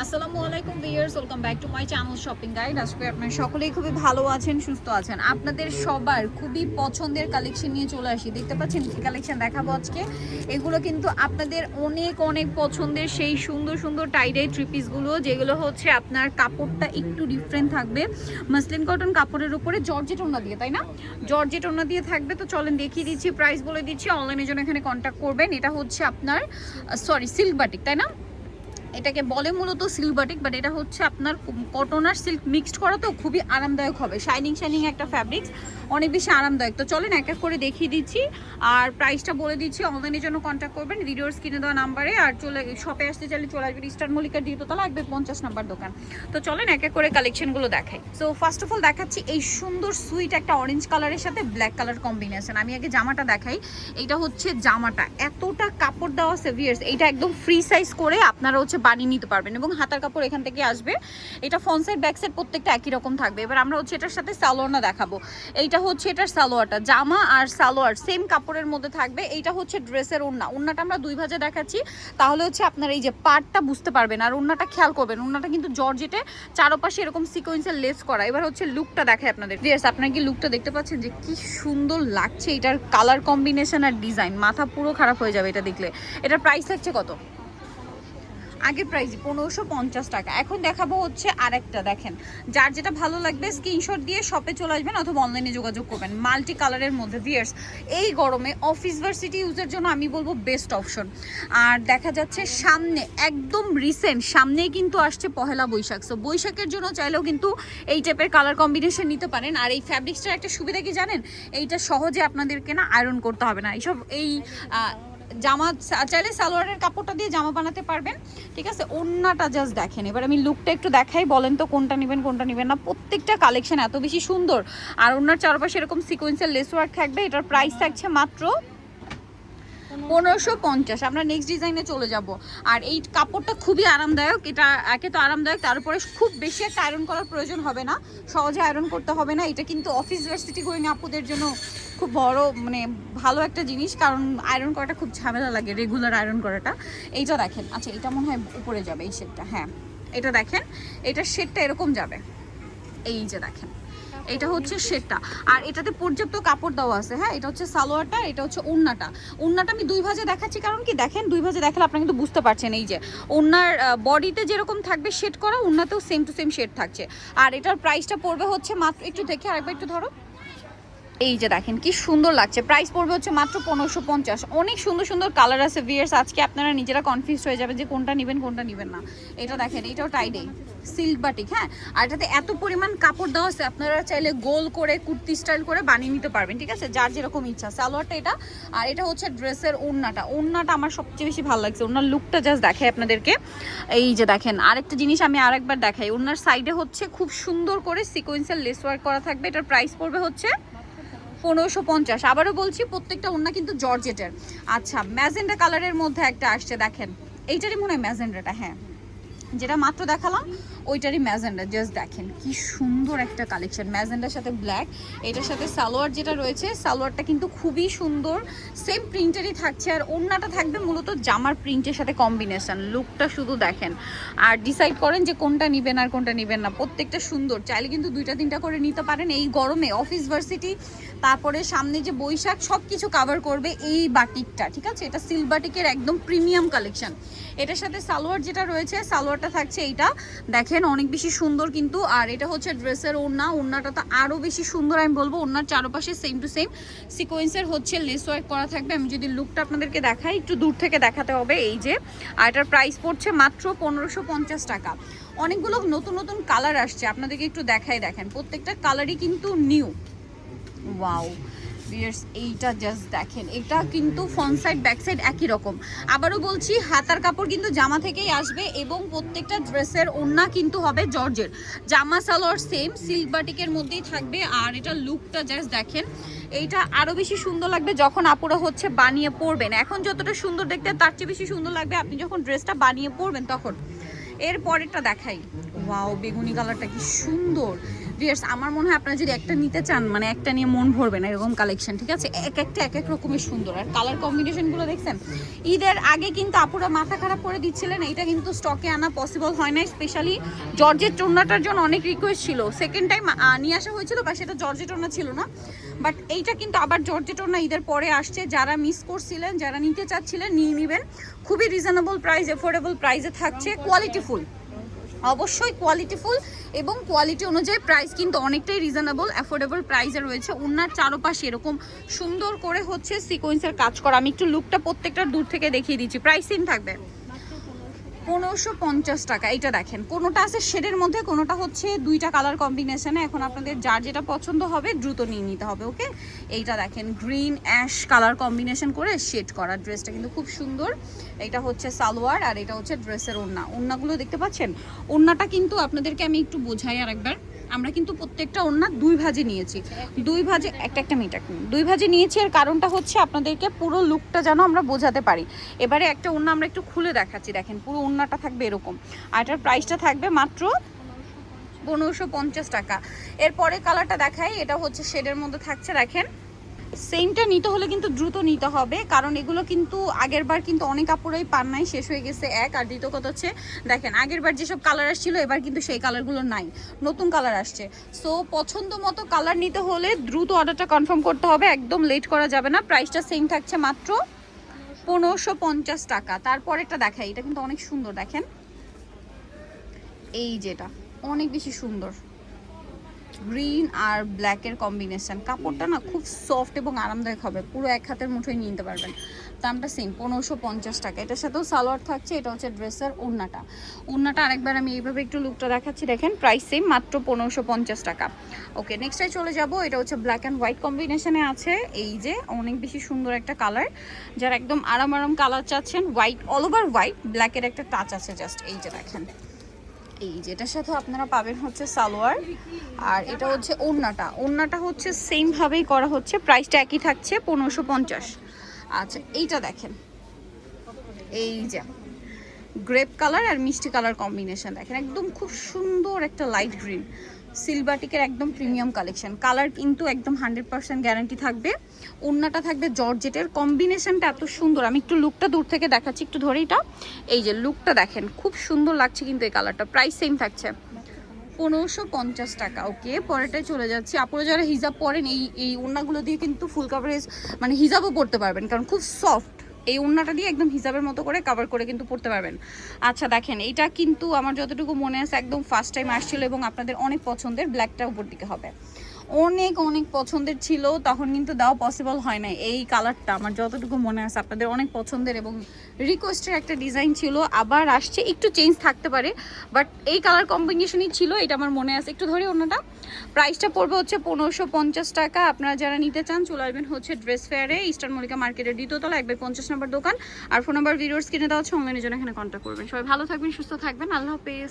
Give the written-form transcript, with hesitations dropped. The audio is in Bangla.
আসসালামু আলাইকুম viewers, welcome back to my channel shopping guide. আজকে আপনারা সকলেই খুবই ভালো আছেন, সুস্থ আছেন। আপনাদের সবার খুবই পছন্দের কালেকশন নিয়ে চলে আসি। দেখতে পাচ্ছেন কি কালেকশন দেখাবো আজকে। এগুলো কিন্তু আপনাদের অনেক অনেক পছন্দের সেই সুন্দর সুন্দর টাইডাই থ্রি পিসগুলো, যেগুলো হচ্ছে আপনার কাপড়টা একটু ডিফারেন্ট থাকবে। মাসলিন কটন কাপড়ের উপরে জর্জেট ওড়না দিয়ে, তাই না? জর্জেট ওড়না দিয়ে থাকবে। তো চলেন দেখিয়ে দিচ্ছি, প্রাইস বলে দিচ্ছি। অনলাইনের জন্য এখানে কন্ট্যাক্ট করবেন। এটা হচ্ছে আপনার সিল্ক বাটিক, তাই না? এটাকে বলে মূলত সিল্ক বাটিক, বাট এটা হচ্ছে আপনার কটন আর সিল্ক মিক্সড করা, তো খুবই আরামদায়ক হবে। শাইনিং শাইনিং একটা ফ্যাব্রিক্স, অনেক বেশি আরামদায়ক। তো চলেন এক এক করে দেখিয়ে দিচ্ছি আর প্রাইসটা বলে দিচ্ছি। অনলাইনের জন্য কন্ট্যাক্ট করবেন ভিডিওর স্ক্রিনে দেওয়া নাম্বারে। আর শপে আসতে চাইলে চলে আসবেন ইস্টার্ন মল্লিকার দ্বিতীয়তলা 150 নাম্বার দোকান। তো চলেন এক এক করে কালেকশনগুলো দেখাই। সো ফার্স্ট অফ অল দেখাচ্ছি এই সুন্দর সুইট একটা অরেঞ্জ কালারের সাথে ব্ল্যাক কালার কম্বিনেশন। আমি আগে জামাটা দেখাই। এইটা হচ্ছে জামাটা, এতটা কাপড় দেওয়া সেভিয়ার্স। এইটা একদম ফ্রি সাইজ করে আপনারা হচ্ছে বানিয়ে নিতে পারবেন এবং হাতার কাপড় এখান থেকে আসবে। এটা ফ্রন্ট সাইড ব্যাক সাইড প্রত্যেকটা একই রকম থাকবে। এবার আমরা হচ্ছে এটার সাথে সালোয়ারটা দেখাবো। এইটা হচ্ছে এটার সালোয়ারটা, জামা আর সালোয়ার সেম কাপড়ের মধ্যে থাকবে। এইটা হচ্ছে ড্রেসের ওড়না। ওড়নাটা আমরা দুই ভাজে দেখাচ্ছি, তাহলে হচ্ছে আপনার এই যে পার্টটা বুঝতে পারবেন। আর ওড়নাটা খেয়াল করবেন, ওড়নাটা কিন্তু জর্জেটে চারপাশে এরকম সিকোয়েন্সের লেস করা। এবার হচ্ছে লুকটা দেখায় আপনাদের। ভিউয়ার্স, আপনারা কি লুকটা দেখতে পাচ্ছেন যে কি সুন্দর লাগছে? এটার কালার কম্বিনেশন আর ডিজাইন, মাথা পুরো খারাপ হয়ে যাবে এটা দেখলে। এটার প্রাইস থাকছে কত? আগের প্রাইস 1550 টাকা। এখন দেখাবো হচ্ছে আরেকটা। দেখেন, যার যেটা ভালো লাগবে স্ক্রিনশট দিয়ে শপে চলে আসবেন অথবা অনলাইনে যোগাযোগ করবেন। মাল্টি কালারের মধ্যে ভিউয়ার্স, এই গরমে অফিস ভার্সিটি ইউজের জন্য আমি বলবো বেস্ট অপশন। আর দেখা যাচ্ছে সামনে একদম রিসেন্ট সামনেই কিন্তু আসছে পহেলা বৈশাখ। সো বৈশাখের জন্য চাইলেও কিন্তু এই টাইপের কালার কম্বিনেশন নিতে পারেন। আর এই ফ্যাব্রিক্সটার একটা সুবিধা কি জানেন? এইটা সহজে আপনাদেরকে না আয়রন করতে হবে না। এইসব জামা চাইলে সালোয়ারের কাপড়টা দিয়ে জামা বানাতে পারবেন, ঠিক আছে? ওড়নাটা জাস্ট দেখেন। এবার আমি লুকটা একটু দেখাই, বলেন তো কোনটা নেবেন কোনটা নেবেন না। প্রত্যেকটা কালেকশন এত বেশি সুন্দর। আর ওড়নার চারপাশে এরকম সিকোয়েন্সের লেস ওয়ার্ক থাকবে। এটার প্রাইস থাকছে মাত্র 1550। আমরা নেক্সট ডিজাইনে চলে যাব। আর এই কাপড়টা খুবই আরামদায়ক। এটা একে তো আরামদায়ক, তারপরে খুব বেশি একটা আয়রন করার প্রয়োজন হবে না, সহজে আয়রন করতে হবে না। এটা কিন্তু অফিস ভার্সিটি গোয়িং আপুদের জন্য খুব বড় মানে ভালো একটা জিনিস, কারণ আয়রন করাটা খুব ঝামেলা লাগে, রেগুলার আয়রন করাটা। এইটা দেখেন, আচ্ছা এটা মনে হয় উপরে যাবে এই শেডটা। হ্যাঁ, এটা দেখেন, এটার শেডটা এরকম যাবে। এই যে দেখেন, এটা হচ্ছে শেডটা। আর এটাতে পর্যাপ্ত কাপড় দেওয়া আছে। হ্যাঁ, এটা হচ্ছে সালোয়ারটা, এটা হচ্ছে ওড়নাটা। ওড়নাটা আমি দুই ভাজে দেখাচ্ছি, কারণ কি দেখেন, দুই ভাজে দেখালে আপনারা কিন্তু বুঝতে পারছেন। এই যে ওড়নার বডিতে যেরকম থাকবে শেড করা, ওড়নাতেও সেম টু সেম শেড থাকছে। আর এটার প্রাইসটা পড়বে হচ্ছে মাত্র, একটু দেখে আরেকবার একটু ধরো। এই যে দেখেন কি সুন্দর লাগছে। প্রাইস পড়বে হচ্ছে মাত্র 1550। অনেক সুন্দর সুন্দর কালার আছে ভিউয়ার্স। আজকে আপনারা নিজেরা কনফিউজ হয়ে যাবে যে কোনটা নেবেন কোনটা নেবেন না। এটা দেখেন, এটাও টাইডে সিল্ক বাটিক। হ্যাঁ, আর এটাতে এত পরিমাণ কাপড় দেওয়া আছে, আপনারা চাইলে গোল করে কুর্তি স্টাইল করে বানিয়ে নিতে পারবেন, ঠিক আছে? যার যেরকম ইচ্ছা। সালোয়ারটা এটা, আর এটা হচ্ছে ড্রেসের ওড়নাটা। ওড়নাটা আমার সবচেয়ে বেশি ভালো লাগছে। ওড়নার লুকটা জাস্ট দেখাই আপনাদেরকে। এই যে দেখেন, আরেকটা জিনিস আমি আরেকবার দেখাই। ওড়নার সাইডে হচ্ছে খুব সুন্দর করে সিকোয়েন্সের লেস ওয়ার্ক করা থাকবে। এটার প্রাইস পড়বে হচ্ছে 1550। আবারও বলছি, প্রত্যেকটা ওড়না কিন্তু জর্জেটের। আচ্ছা, ম্যাজেন্ডা কালারের মধ্যে একটা আসছে, দেখেন এইটারই মনে হয় ম্যাজেন্ডাটা। হ্যাঁ, যেটা মাত্র দেখালাম ওইটারই ম্যাজেন্ডা। জাস্ট দেখেন কি সুন্দর একটা কালেকশন, ম্যাজেন্ডার সাথে ব্ল্যাক। এটার সাথে সালোয়ার যেটা রয়েছে, সালোয়ারটা কিন্তু খুবই সুন্দর, সেম প্রিন্টেরই থাকছে। আর ওড়নাটা থাকবে মূলত জামার প্রিন্টের সাথে কম্বিনেশন। লুকটা শুধু দেখেন আর ডিসাইড করেন যে কোনটা নেবেন আর কোনটা নেবেন না। প্রত্যেকটা সুন্দর, চাইলে কিন্তু দুইটা তিনটা করে নিতে পারেন। এই গরমে অফিস ভার্সিটি, তারপরে সামনে যে বৈশাখ, সব কিছু কাভার করবে এই বাটিকটা, ঠিক আছে? এটা সিল্ক বাটিকের একদম প্রিমিয়াম কালেকশন। এটার সাথে সালোয়ার যেটা রয়েছে, সালোয়ারটা থাকছে এইটা, দেখেন অনেক বেশি সুন্দর কিন্তু। আর এটা হচ্ছে ড্রেসের ওড়না। ওড়নাটা তো আরও বেশি সুন্দর আমি বলবো। ওড়নার চারপাশে সেম টু সেম সিকোয়েন্সের হচ্ছে লেস ওয়ার্ক করা থাকবে। আমি যদি লুকটা আপনাদেরকে দেখাই, একটু দূর থেকে দেখাতে হবে। এই যে, আর এটার প্রাইস পড়ছে মাত্র 1550 টাকা। অনেকগুলো নতুন নতুন কালার আসছে, আপনাদেরকে একটু দেখাই। দেখেন প্রত্যেকটা কালারই কিন্তু নিউ। ওয়াও ভিউয়ার্স, এইটা জাস্ট দেখেন, এটা কিন্তু ফ্রন্ট সাইড ব্যাক সাইড একই রকম। আবারও বলছি, হাতার কাপড় কিন্তু জামা থেকেই আসবে এবং প্রত্যেকটা ড্রেসের ওড়না কিন্তু হবে জর্জের। জামা সালোয়ার সেম সিল্ক বাটিকের মধ্যেই থাকবে। আর এটা লুকটা জাস্ট দেখেন, এইটা আরও বেশি সুন্দর লাগবে যখন আপুরা হচ্ছে বানিয়ে পরবেন। এখন যতটা সুন্দর দেখতে, তার চেয়ে বেশি সুন্দর লাগবে আপনি যখন ড্রেসটা বানিয়ে পরবেন তখন। এর পরেরটা দেখাই। ওয়াও, বেগুনি কালারটা কি সুন্দর। ভিউয়ার্স আমার মনে হয় আপনারা যদি একটা নিতে চান মানে একটা নিয়ে মন ভরবে না এরকম কালেকশন, ঠিক আছে? এক একটা এক এক রকমের সুন্দর, আর কালার কম্বিনেশনগুলো দেখছেন। ঈদের আগে কিন্তু আপুরা মাথা খারাপ করে দিচ্ছিলেন, এটা কিন্তু স্টকে আনা পসিবল হয় না। স্পেশালি জর্জেট ওড়নাটার জন্য অনেক রিকোয়েস্ট ছিল, সেকেন্ড টাইম নিয়ে আসা হয়েছিল বা সেটা জর্জেট ওড়না ছিল না, বাট এইটা কিন্তু আবার জর্জেট ওড়না ঈদের পরে আসছে। যারা মিস করছিলেন, যারা নিতে চাচ্ছিলেন নিয়ে নেবেন, খুবই রিজনেবল প্রাইস, এফোর্ডেবল প্রাইসে থাকছে, কোয়ালিটিফুল, অবশ্যই কোয়ালিটিফুল এবং কোয়ালিটি অনুযায়ী প্রাইস কিন্তু অনেকটাই রিজনেবল অ্যাফোর্ডেবল প্রাইসে রয়েছে। ওনার চারপাশে এরকম সুন্দর করে হচ্ছে সিকোয়েন্সের কাজ করা। আমি একটু লুকটা প্রত্যেকটা দূর থেকে দেখিয়ে দিচ্ছি। প্রাইস সেম থাকবে 1550 টাকা। এইটা দেখেন, কোনোটা আছে শেডের মধ্যে, কোনোটা হচ্ছে দুইটা কালার কম্বিনেশনে। এখন আপনাদের যার যেটা পছন্দ হবে দ্রুত নিয়ে নিতে হবে, ওকে? এইটা দেখেন, গ্রিন অ্যাশ কালার কম্বিনেশন করে শেড করা, ড্রেসটা কিন্তু খুব সুন্দর। এটা হচ্ছে সালোয়ার আর এটা হচ্ছে ড্রেসের ওড়না। ওড়নাগুলো দেখতে পাচ্ছেন, ওড়নাটা কিন্তু আপনাদেরকে আমি একটু বোঝাই আর একবার। আমরা কিন্তু প্রত্যেকটা ওড়না দুই ভাজে নিয়েছি, দুই ভাজে একটা মিটার দুই ভাজে নিয়েছি। এর কারণটা হচ্ছে আপনাদেরকে পুরো লুকটা যেন আমরা বোঝাতে পারি। এবারে একটা ওড়না আমরা একটু খুলে দেখাচ্ছি, দেখেন পুরো ওড়নাটা থাকবে এরকম, আর এটার প্রাইসটা থাকবে মাত্র 1550 টাকা। এরপরে কালারটা দেখাই, এটা হচ্ছে শেডের মধ্যে থাকছে, দেখেন সেমটা নিতে হলে কিন্তু দ্রুত নিতে হবে, কারণ এগুলো কিন্তু আগের বার কিন্তু অনেক কাপড়ই পান নাই, শেষ হয়ে গেছে এক। আর দ্বিতীয় কথা হচ্ছে দেখেন আগের বার যেসব কালার আসছিল এবার কিন্তু সেই কালারগুলো নাই, নতুন কালার আসছে। সো পছন্দ মতো কালার নিতে হলে দ্রুত অর্ডারটা কনফার্ম করতে হবে, একদম লেট করা যাবে না। প্রাইসটা সেম থাকছে মাত্র 1550 টাকা। তারপরেরটা দেখাই, এটা কিন্তু অনেক সুন্দর, দেখেন এই যেটা অনেক বেশি সুন্দর, গ্রিন আর ব্ল্যাকের কম্বিনেশন। কাপড়টা না খুব সফট এবং আরামদায়ক হবে, পুরো এক হাতের মুঠোয় নিয়ে নিতে পারবেন। দামটা সেম 1550 টাকা। এটার সাথেও সালোয়ার থাকছে, এটা হচ্ছে ড্রেসের ওড়নাটা। ওড়নাটা আরেকবার আমি এইভাবে একটু লুকটা দেখাচ্ছি, দেখেন প্রাইস সেম মাত্র 1550 টাকা। ওকে, নেক্সটটাই চলে যাব। এটা হচ্ছে ব্ল্যাক অ্যান্ড হোয়াইট কম্বিনেশনে আছে, এই যে অনেক বেশি সুন্দর একটা কালার। যারা একদম আরাম আরাম কালার চাচ্ছেন, হোয়াইট অল ওভার হোয়াইট, ব্ল্যাকের একটা টাচ আছে জাস্ট, এই যে দেখেন এই যেটার সাথে আপনারা পাবেন হচ্ছে সালোয়ার, আর এটা হচ্ছে ওড়নাটা। ওড়নাটা হচ্ছে সেম ভাবেই করা হচ্ছে, প্রাইসটা একই থাকছে 1550। আচ্ছা এইটা দেখেন, এই যে গ্রেপ কালার আর মিষ্টি কালার কম্বিনেশন, দেখেন একদম খুব সুন্দর একটা লাইট গ্রিন সিলভাটিকের একদম প্রিমিয়াম কালেকশন। কালার কিন্তু একদম 100% গ্যারান্টি থাকবে। ওড়নাটা থাকবে জর্জেটের, কম্বিনেশনটা এত সুন্দর। আমি একটু লুকটা দূর থেকে দেখাচ্ছি, একটু ধরে এটা, এই যে লুকটা দেখেন খুব সুন্দর লাগছে কিন্তু এই কালারটা। প্রাইস সেম থাকছে 1550 টাকা। ওকে, পরেরটাই চলে যাচ্ছি। আপনারা যারা হিজাব পরেন এই ওড়নাগুলো দিয়ে কিন্তু ফুল কাভারেজ মানে হিজাবও পরতে পারবেন, কারণ খুব সফট। এই ওড়নাটা দিয়ে একদম হিসাবের মতো করে কভার করে কিন্তু পড়তে পারবেন। আচ্ছা দেখেন, এটা কিন্তু আমার যতটুকু মনে আছে একদম ফার্স্ট টাইম আসছিল এবং আপনাদের অনেক পছন্দের, ব্ল্যাকটা উপর দিকে হবে, অনেক অনেক পছন্দের ছিল, তখন কিন্তু দেওয়া পসিবল হয় না। এই কালারটা আমার যতটুকু মনে আছে আপনাদের অনেক পছন্দের এবং রিকোয়েস্টের একটা ডিজাইন ছিল, আবার আসছে, একটু চেঞ্জ থাকতে পারে বাট এই কালার কম্বিনেশনই ছিল, এটা আমার মনে আছে। একটু ধরে ওনাটা, প্রাইসটা পড়বে হচ্ছে 1550 টাকা। আপনারা যারা নিতে চান চলে আসবেন হচ্ছে ড্রেস ফেয়ারে, ইস্টার্ন মল্লিকা মার্কেটের দ্বিতীয়তলা 150 নম্বর দোকান। আর ফোন নাম্বার ভিডিওর স্ক্রিনে দেওয়া হচ্ছে, অনলাইনের জন্য এখানে কন্ট্যাক্ট করবেন। সবাই ভালো থাকবেন, সুস্থ থাকবেন, আল্লাহ হাফেজ।